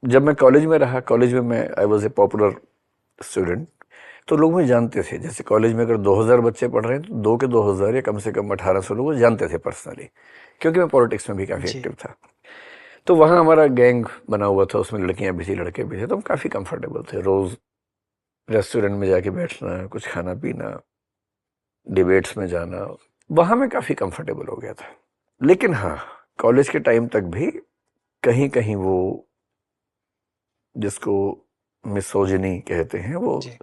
जब मैं कॉलेज में रहा, कॉलेज में मैं I was a popular student, तो लोग मुझे जानते थे। जैसे कॉलेज में अगर 2000 बच्चे पढ़ रहे हैं तो 2 के 2000 या कम से कम 1800 लोग जानते थे पर्सनली, क्योंकि मैं पॉलिटिक्स में भी काफ़ी जी। एक्टिव था। तो वहाँ हमारा गैंग बना हुआ था, उसमें लड़कियां भी थी लड़के भी थे, तो हम काफ़ी कंफर्टेबल थे। रोज़ रेस्टोरेंट में जाके बैठना, कुछ खाना पीना, डिबेट्स में जाना, वहाँ मैं काफ़ी कंफर्टेबल हो गया था। लेकिन हाँ, कॉलेज के टाइम तक भी कहीं कहीं वो, जिसको मिसोजिनी कहते हैं, वो जी।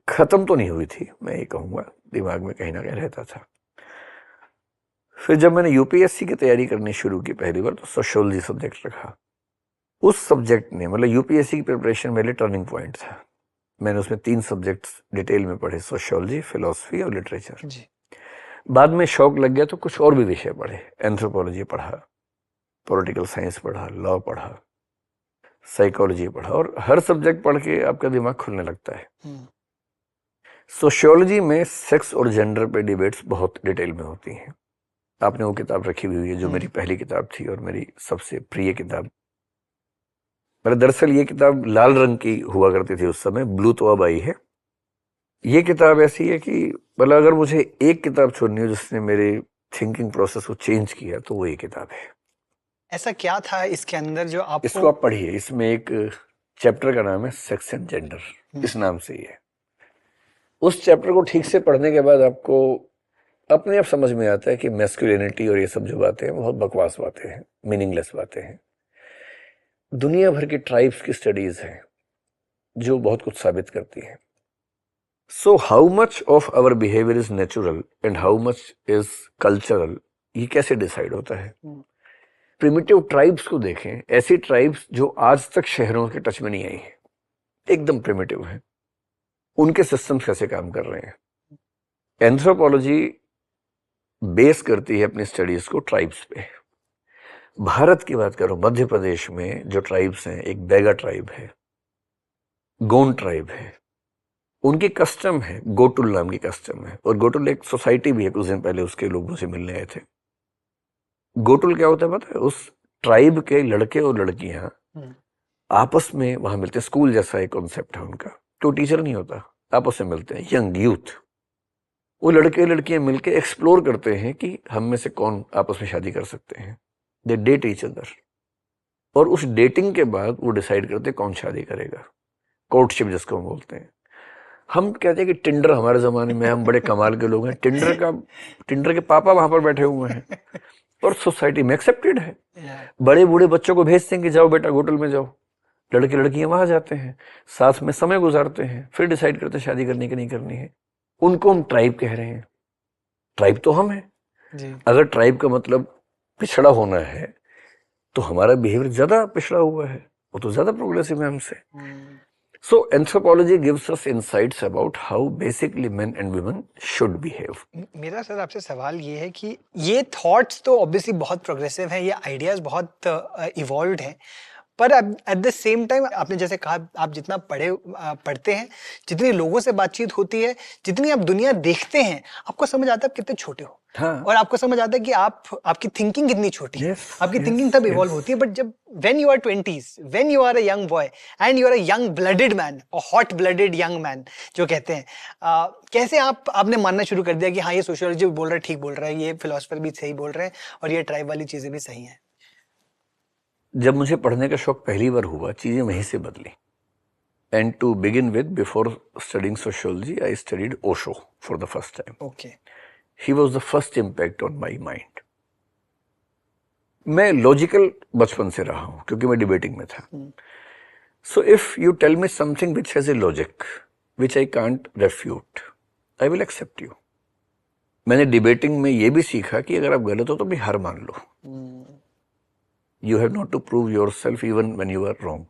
खत्म तो नहीं हुई थी, मैं ये कहूँगा, दिमाग में कहीं ना कहीं रहता था। फिर जब मैंने यूपीएससी की तैयारी करनी शुरू की पहली बार, तो सोशियोलॉजी सब्जेक्ट रखा। उस सब्जेक्ट ने, मतलब यूपीएससी की प्रिपरेशन मेरे लिए टर्निंग पॉइंट था। मैंने उसमें 3 सब्जेक्ट्स डिटेल में पढ़े, सोशियोलॉजी, फिलोसफी और लिटरेचर। जी। बाद में शौक लग गया तो कुछ और भी विषय पढ़े, एंथ्रोपोलॉजी पढ़ा, पॉलिटिकल साइंस पढ़ा, लॉ पढ़ा, साइकोलॉजी पढ़ा, और हर सब्जेक्ट पढ़ के आपका दिमाग खुलने लगता है। सोशियोलॉजी में सेक्स और जेंडर पे डिबेट्स बहुत डिटेल में होती हैं। आपने वो किताब रखी हुई है, जो मेरी पहली किताब थी और मेरी सबसे प्रिय किताब। मतलब दरअसल ये किताब लाल रंग की हुआ करती थी उस समय, ब्लू तो अब आई है। ये किताब ऐसी है कि मतलब अगर मुझे एक किताब चुननी हो जिसने मेरे थिंकिंग प्रोसेस को चेंज किया, तो वो ये किताब है। ऐसा क्या था इसके अंदर जो आपको? इसको आप पढ़िए, इसमें एक चैप्टर का नाम है सेक्स एंड जेंडर, इस नाम से ही है। उस चैप्टर को ठीक से पढ़ने के बाद आपको अपने आप समझ में आता है कि मैस्कुलिनिटी और ये सब जो बातें हैं बहुत बकवास बातें हैं, मीनिंगलेस बातें हैं। दुनिया भर की ट्राइब्स की स्टडीज हैं जो बहुत कुछ साबित करती हैं। So how much of our behaviour is natural and how much is cultural, ये कैसे डिसाइड होता है? प्रिमिटिव ट्राइब्स को देखें, ऐसी ट्राइब्स जो आज तक शहरों के टच में नहीं आई है, एकदम प्रिमिटिव है, उनके सिस्टम्स कैसे काम कर रहे हैं। एंथ्रोपोलॉजी बेस करती है अपनी स्टडीज को ट्राइब्स पे। भारत की बात करो, मध्य प्रदेश में जो ट्राइब्स हैं, एक बैगा ट्राइब है, गोंड ट्राइब है, उनकी कस्टम है, गोटुल नाम की कस्टम है। और गोटुल एक सोसाइटी भी है, कुछ दिन पहले उसके लोग मुझे मिलने आए थे। गोटुल क्या होता है पता है? उस ट्राइब के लड़के और लड़कियां आपस में वहां मिलते हैं, स्कूल जैसा एक कॉन्सेप्ट है उनका। तो टीचर नहीं होता, आपस में मिलते हैं, यंग यूथ। वो लड़के लड़कियां मिलके एक्सप्लोर करते हैं कि हम में से कौन आपस में शादी कर सकते हैं। दे डेट ईच अदर, और उस डेटिंग के बाद वो डिसाइड करते हैं कौन शादी करेगा। कोर्टशिप जिसको हम बोलते हैं। हम कहते हैं कि टिंडर हमारे जमाने में, हम बड़े कमाल के लोग हैं, टिंडर के पापा वहां पर बैठे हुए हैं और सोसाइटी में एक्सेप्टेड है। बड़े बूढ़े बच्चों को भेजते हैं कि जाओ बेटा होटल में जाओ, लड़के लड़कियां वहां जाते हैं, साथ में समय गुजारते हैं, फिर डिसाइड करते हैं शादी करनी कि नहीं करनी है। उनको हम ट्राइब कह रहे हैं। ट्राइब तो हम हैं। अगर ट्राइब का मतलब पिछड़ा होना है, तो हमारा बिहेवियर ज्यादा पिछड़ा हुआ है, वो तो ज्यादा प्रोग्रेसिव है हमसे। So anthropology gives us insights about how basically men and women should behave. मेरा सर आपसे सवाल ये है कि ये थॉट्स तो ऑब्वियसली बहुत प्रोग्रेसिव हैं, ये आइडियाज बहुत इवॉल्व्ड हैं, पर एट द सेम टाइम आपने जैसे कहा, आप जितना पढ़ते हैं, जितनी लोगों से बातचीत होती है, जितनी आप दुनिया देखते हैं, आपको समझ आता है आप कितने छोटे हो। हाँ। और आपको समझ आता है कि आपकी थिंकिंग कितनी छोटी है। आपकी थिंकिंग तब इवॉल्व होती है, बट जब when you are 20s, when you are a young boy and you are a young blooded man, और हॉट ब्लडेड यंग मैन जो कहते हैं, कैसे आपने मानना शुरू कर दिया कि हाँ, ये सोशियोलॉजी बोल रहा है, ठीक बोल रहा है, ये फिलोसफर भी सही बोल रहे हैं, और ये ट्राइब वाली चीजें भी सही हैं? जब मुझे पढ़ने का शौक पहली बार हुआ, चीजें वहीं से बदली। And to begin with, before studying sociology, I studied Osho for the first time. Okay. He was the first impact on my mind. मैं लॉजिकल बचपन से रहा हूं क्योंकि मैं डिबेटिंग में था। So if you tell me something which has a logic, which I can't refute, I will accept you. मैंने डिबेटिंग में ये भी सीखा कि अगर आप गलत हो तो भी हार मान लो। You have not to prove yourself even when you are wrong.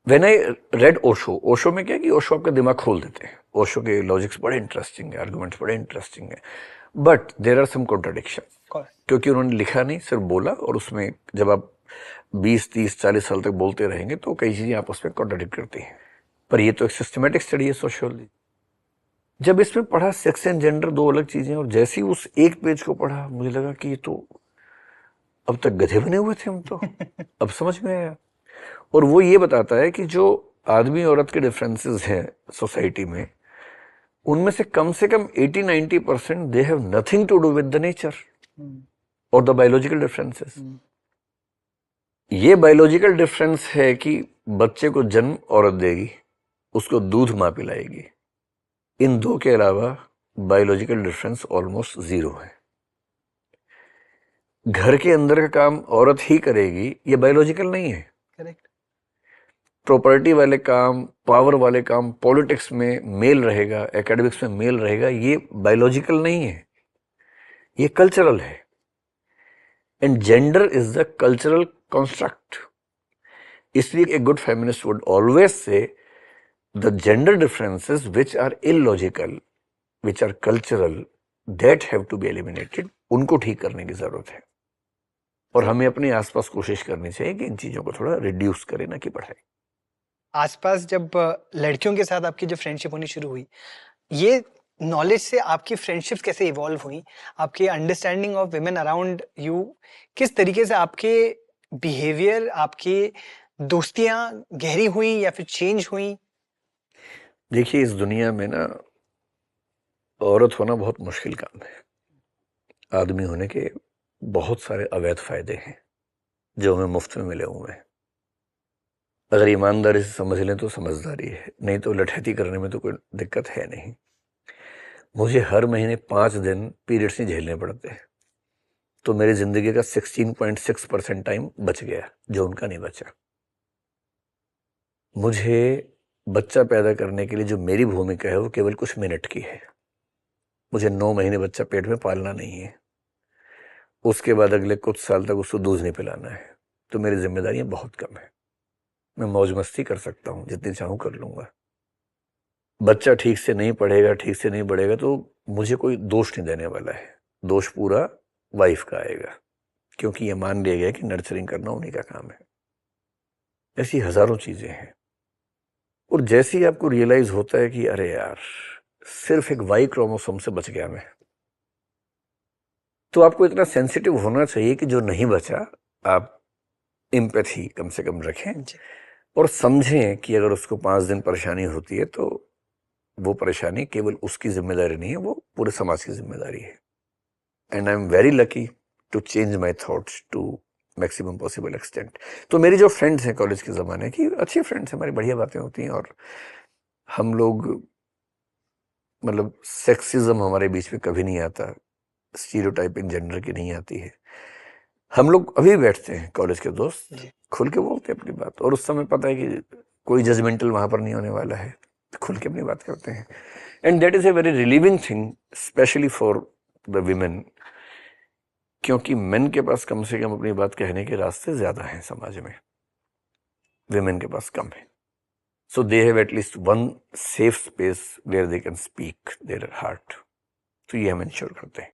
When I read Osho, Osho में क्या कि ओशो आपका दिमाग खोल देते हैं। ओशो के लॉजिक्स बड़े इंटरेस्टिंग है, आर्गुमेंट्स बड़े इंटरेस्टिंग है, but there are some contradiction, क्योंकि उन्होंने लिखा नहीं, सिर्फ बोला। और उसमें जब आप 20, 30, 40 साल तक बोलते रहेंगे तो कई चीजें आपस में कॉन्ट्राडिक्ट करती हैं। पर ये तो एक सिस्टमेटिक स्टडी है सोशियोलॉजी। जब इसमें पढ़ा सेक्स एंड जेंडर दो अलग चीजें, और जैसे ही उस एक पेज को पढ़ा मुझे लगा कि ये तो अब तक गधे बने हुए थे हम तो। अब समझ में आया। और वो ये बताता है कि जो आदमी औरत के डिफरेंसेस हैं सोसाइटी में, उनमें से कम 80-90% they have nothing to do with the nature और द बायोलॉजिकल डिफरेंसेस। ये बायोलॉजिकल डिफरेंस है कि बच्चे को जन्म औरत देगी, उसको दूध मां पिलाएगी, इन दो के अलावा बायोलॉजिकल डिफरेंस ऑलमोस्ट जीरो है। घर के अंदर का काम औरत ही करेगी, ये बायोलॉजिकल नहीं है। करेक्ट। प्रॉपर्टी वाले काम, पावर वाले काम, पॉलिटिक्स में मेल रहेगा, एकेडमिक्स में मेल रहेगा, ये बायोलॉजिकल नहीं है, ये कल्चरल है। And gender is the cultural construct. इसलिए a good feminist would always say the gender differences which are illogical, which are cultural, that have to be eliminated. उनको ठीक करने की जरूरत है और हमें अपने आसपास कोशिश करनी चाहिए कि इन चीजों को थोड़ा रिड्यूस करें, ना कि बढ़ाएं। आसपास जब लड़कियों के साथ आपकी जो फ्रेंडशिप होनी शुरू हुई, ये नॉलेज से आपकी फ्रेंडशिप्स कैसे इवॉल्व हुई? आपकी understanding of women around you किस तरीके से, आपके बिहेवियर, आपकी दोस्तियां गहरी हुई या फिर चेंज हुई? देखिए, इस दुनिया में ना औरत होना बहुत मुश्किल काम है। आदमी होने के बहुत सारे अवैध फायदे हैं जो हमें मुफ्त में मिले हुए हैं। अगर ईमानदारी से समझ लें तो समझदारी है, नहीं तो लठैती करने में तो कोई दिक्कत है नहीं। मुझे हर महीने 5 दिन पीरियड्स नहीं झेलने पड़ते हैं, तो मेरी जिंदगी का 16.6% टाइम बच गया जो उनका नहीं बचा। मुझे बच्चा पैदा करने के लिए जो मेरी भूमिका है वो केवल कुछ मिनट की है। मुझे 9 महीने बच्चा पेट में पालना नहीं है, उसके बाद अगले कुछ साल तक उसको दूध नहीं पिलाना है, तो मेरी जिम्मेदारियां बहुत कम है। मैं मौज मस्ती कर सकता हूं, जितनी चाहूं कर लूंगा। बच्चा ठीक से नहीं पढ़ेगा, ठीक से नहीं बढ़ेगा, तो मुझे कोई दोष नहीं देने वाला है। दोष पूरा वाइफ का आएगा, क्योंकि ये मान लिया गया कि नर्चरिंग करना उन्हीं का काम है। ऐसी हजारों चीजें हैं। और जैसे ही आपको रियलाइज होता है कि अरे यार, सिर्फ एक वाई क्रोमोसोम से बच गया मैं, तो आपको इतना सेंसिटिव होना चाहिए कि जो नहीं बचा, आप एम्पैथी कम से कम रखें और समझें कि अगर उसको 5 दिन परेशानी होती है तो वो परेशानी केवल उसकी जिम्मेदारी नहीं है, वो पूरे समाज की जिम्मेदारी है। And I am very lucky to change my thoughts to maximum possible extent. तो मेरी जो फ्रेंड्स हैं कॉलेज के ज़माने की, अच्छी फ्रेंड्स हैं, हमारी बढ़िया बातें होती हैं, और हम लोग मतलब सेक्सिज्म हमारे बीच में कभी नहीं आता, स्टीरियोटाइपिंग जेंडर की नहीं आती है। हम लोग अभी बैठते हैं कॉलेज के दोस्त, खुल के बोलते हैं अपनी बात, और उस समय पता है कि कोई जजमेंटल वहां पर नहीं होने वाला है, खुल के अपनी बात करते हैं। And that is a very relieving thing, specially for the women, क्योंकि मेन के पास कम से कम अपनी बात कहने के रास्ते ज्यादा हैं समाज में, विमेन के पास कम है। So they have at least one safe space where they can speak their heart. तो ये हम इंश्योर करते हैं।